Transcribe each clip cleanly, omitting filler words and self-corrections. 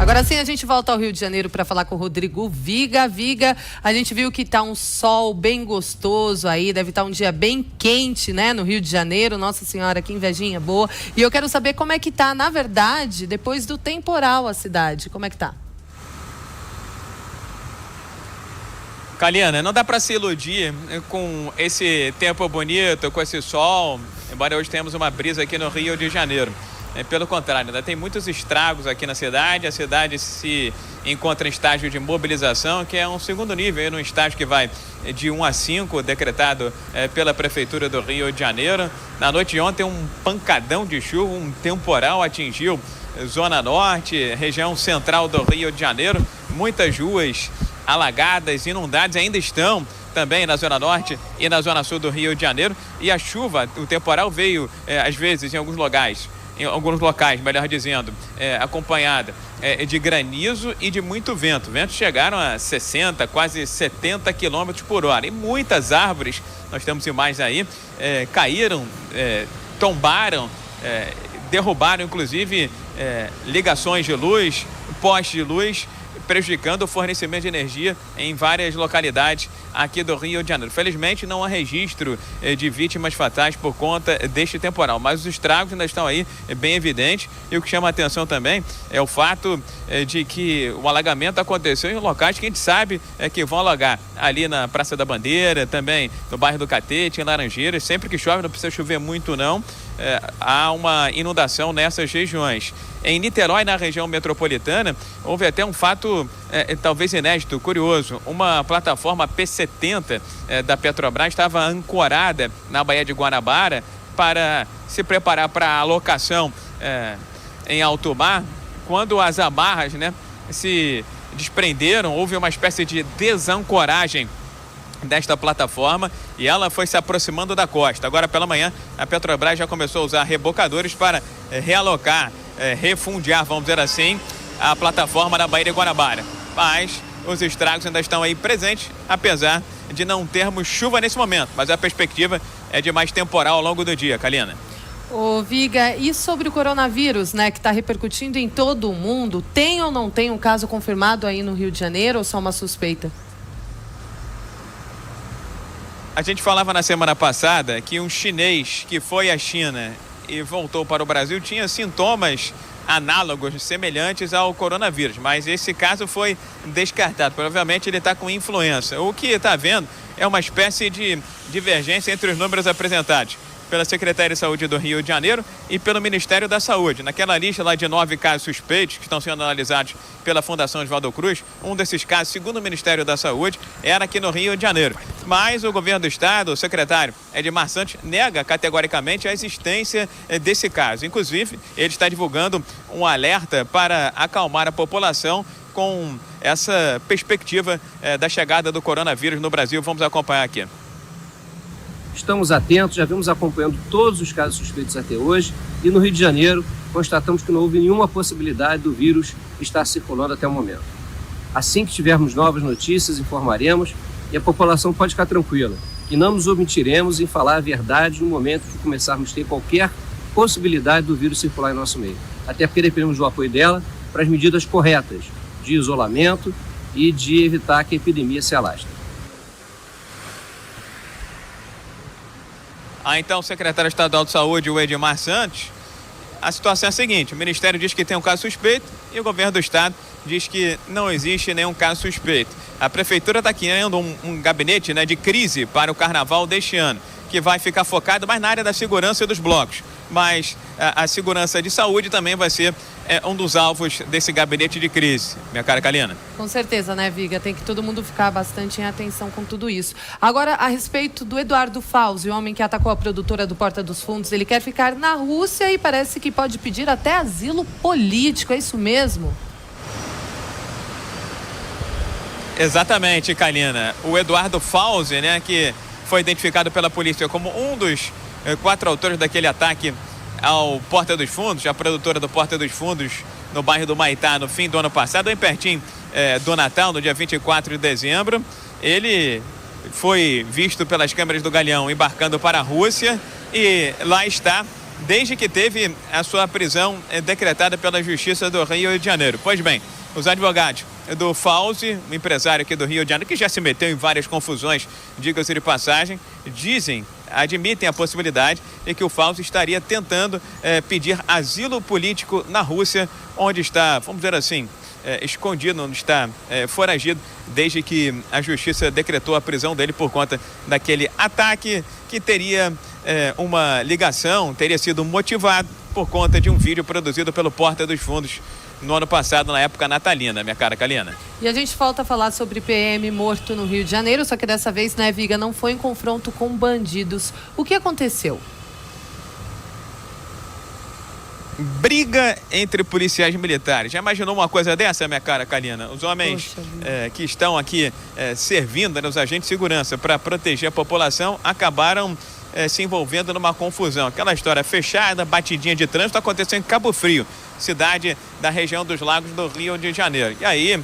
Agora sim a gente volta ao Rio de Janeiro para falar com o Rodrigo Viga. Viga, a gente viu que tá um sol bem gostoso aí, deve estar um dia bem quente, né, no Rio de Janeiro. Nossa Senhora, que invejinha boa. E eu quero saber como é que tá, na verdade, depois do temporal a cidade. Como é que tá? Caliana, não dá para se iludir com esse tempo bonito, com esse sol, embora hoje tenhamos uma brisa aqui no Rio de Janeiro. Pelo contrário, ainda tem muitos estragos aqui na cidade. A cidade se encontra em estágio de mobilização, que é um segundo nível, num estágio que vai de 1 a 5, decretado pela Prefeitura do Rio de Janeiro. Na noite de ontem, um pancadão de chuva, um temporal atingiu Zona Norte, região central do Rio de Janeiro. Muitas ruas alagadas, inundadas, ainda estão também na Zona Norte e na Zona Sul do Rio de Janeiro. E a chuva, o temporal veio, às vezes, em alguns locais, melhor dizendo, acompanhada de granizo e de muito vento. Ventos chegaram a 60, quase 70 km por hora. E muitas árvores, nós temos imagens aí, caíram, tombaram, derrubaram, inclusive, ligações de luz, postes de luz, prejudicando o fornecimento de energia em várias localidades aqui do Rio de Janeiro. Felizmente não há registro de vítimas fatais por conta deste temporal, mas os estragos ainda estão aí bem evidentes. E o que chama a atenção também é o fato de que o alagamento aconteceu em locais que a gente sabe que vão alagar, ali na Praça da Bandeira, também no bairro do Catete, em Laranjeiras. Sempre que chove, não precisa chover muito não, há uma inundação nessas regiões. Em Niterói, na região metropolitana, houve até um fato talvez inédito, curioso. Uma plataforma P-70 da Petrobras estava ancorada na Baía de Guanabara para se preparar para a alocação em alto mar. Quando as amarras, se desprenderam, houve uma espécie de desancoragem desta plataforma e ela foi se aproximando da costa. Agora pela manhã a Petrobras já começou a usar rebocadores para realocar, refundear, vamos dizer assim, a plataforma da Baía de Guanabara. Mas os estragos ainda estão aí presentes, apesar de não termos chuva nesse momento, mas a perspectiva é de mais temporal ao longo do dia, Kalina. Ô Viga, e sobre o coronavírus, que está repercutindo em todo o mundo, tem ou não tem um caso confirmado aí no Rio de Janeiro ou só uma suspeita? A gente falava na semana passada que um chinês que foi à China e voltou para o Brasil tinha sintomas análogos, semelhantes ao coronavírus, mas esse caso foi descartado. Provavelmente ele está com influenza. O que está havendo é uma espécie de divergência entre os números apresentados pela Secretaria de Saúde do Rio de Janeiro e pelo Ministério da Saúde. Naquela lista lá de 9 casos suspeitos que estão sendo analisados pela Fundação Oswaldo Cruz, um desses casos, segundo o Ministério da Saúde, era aqui no Rio de Janeiro. Mas o governo do estado, o secretário Edmar Santos, nega categoricamente a existência desse caso. Inclusive, ele está divulgando um alerta para acalmar a população com essa perspectiva da chegada do coronavírus no Brasil. Vamos acompanhar aqui. Estamos atentos, já vimos acompanhando todos os casos suspeitos até hoje e no Rio de Janeiro constatamos que não houve nenhuma possibilidade do vírus estar circulando até o momento. Assim que tivermos novas notícias, informaremos e a população pode ficar tranquila, que não nos omitiremos em falar a verdade no momento que começarmos a ter qualquer possibilidade do vírus circular em nosso meio. Até porque dependemos do apoio dela para as medidas corretas de isolamento e de evitar que a epidemia se alastre. Então, o secretário estadual de saúde, o Edmar Santos, a situação é a seguinte: o Ministério diz que tem um caso suspeito e o governo do estado diz que não existe nenhum caso suspeito. A prefeitura está querendo um gabinete de crise para o carnaval deste ano, que vai ficar focado mais na área da segurança dos blocos. Mas a segurança de saúde também vai ser um dos alvos desse gabinete de crise, minha cara Kalina. Com certeza, Viga? Tem que todo mundo ficar bastante em atenção com tudo isso. Agora, a respeito do Eduardo Fauzi, o homem que atacou a produtora do Porta dos Fundos, ele quer ficar na Rússia e parece que pode pedir até asilo político, é isso mesmo? Exatamente, Kalina. O Eduardo Fauzi, que foi identificado pela polícia como um dos 4 autores daquele ataque ao Porta dos Fundos, a produtora do Porta dos Fundos, no bairro do Maitá, no fim do ano passado, bem pertinho do Natal, no dia 24 de dezembro. Ele foi visto pelas câmeras do Galeão embarcando para a Rússia e lá está desde que teve a sua prisão decretada pela Justiça do Rio de Janeiro. Pois bem, os advogados do Fauzi, um empresário aqui do Rio de Janeiro, que já se meteu em várias confusões, diga-se de passagem, admitem a possibilidade de que o Fauzi estaria tentando pedir asilo político na Rússia, onde está, vamos dizer assim, escondido, onde está foragido, desde que a justiça decretou a prisão dele por conta daquele ataque que teria uma ligação, teria sido motivado por conta de um vídeo produzido pelo Porta dos Fundos no ano passado, na época natalina, minha cara Caliana. E a gente volta a falar sobre PM morto no Rio de Janeiro, só que dessa vez, né, Viga, não foi em confronto com bandidos. O que aconteceu? Briga entre policiais militares. Já imaginou uma coisa dessa, minha cara Caliana? Os homens que estão aqui servindo, né, os agentes de segurança para proteger a população, acabaram se envolvendo numa confusão. Aquela história fechada, batidinha de trânsito, aconteceu em Cabo Frio, cidade da região dos Lagos do Rio de Janeiro. E aí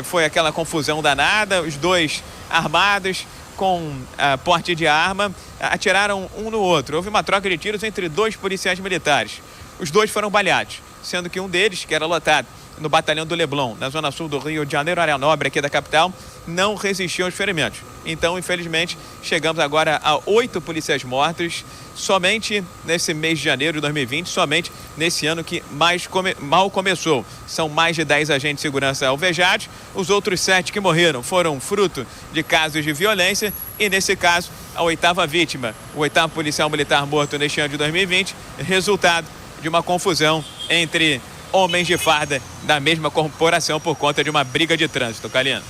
foi aquela confusão danada, os dois armados com porte de arma atiraram um no outro. Houve uma troca de tiros entre dois policiais militares. Os dois foram baleados, sendo que um deles, que era lotado no batalhão do Leblon, na zona sul do Rio de Janeiro, área nobre aqui da capital, não resistiu aos ferimentos. Então, infelizmente, chegamos agora a 8 policiais mortos, somente nesse mês de janeiro de 2020, somente nesse ano que mal começou. São mais de 10 agentes de segurança alvejados, os outros 7 que morreram foram fruto de casos de violência e, nesse caso, a 8ª vítima, o 8º policial militar morto neste ano de 2020, resultado de uma confusão entre homens de farda da mesma corporação por conta de uma briga de trânsito. Caliano.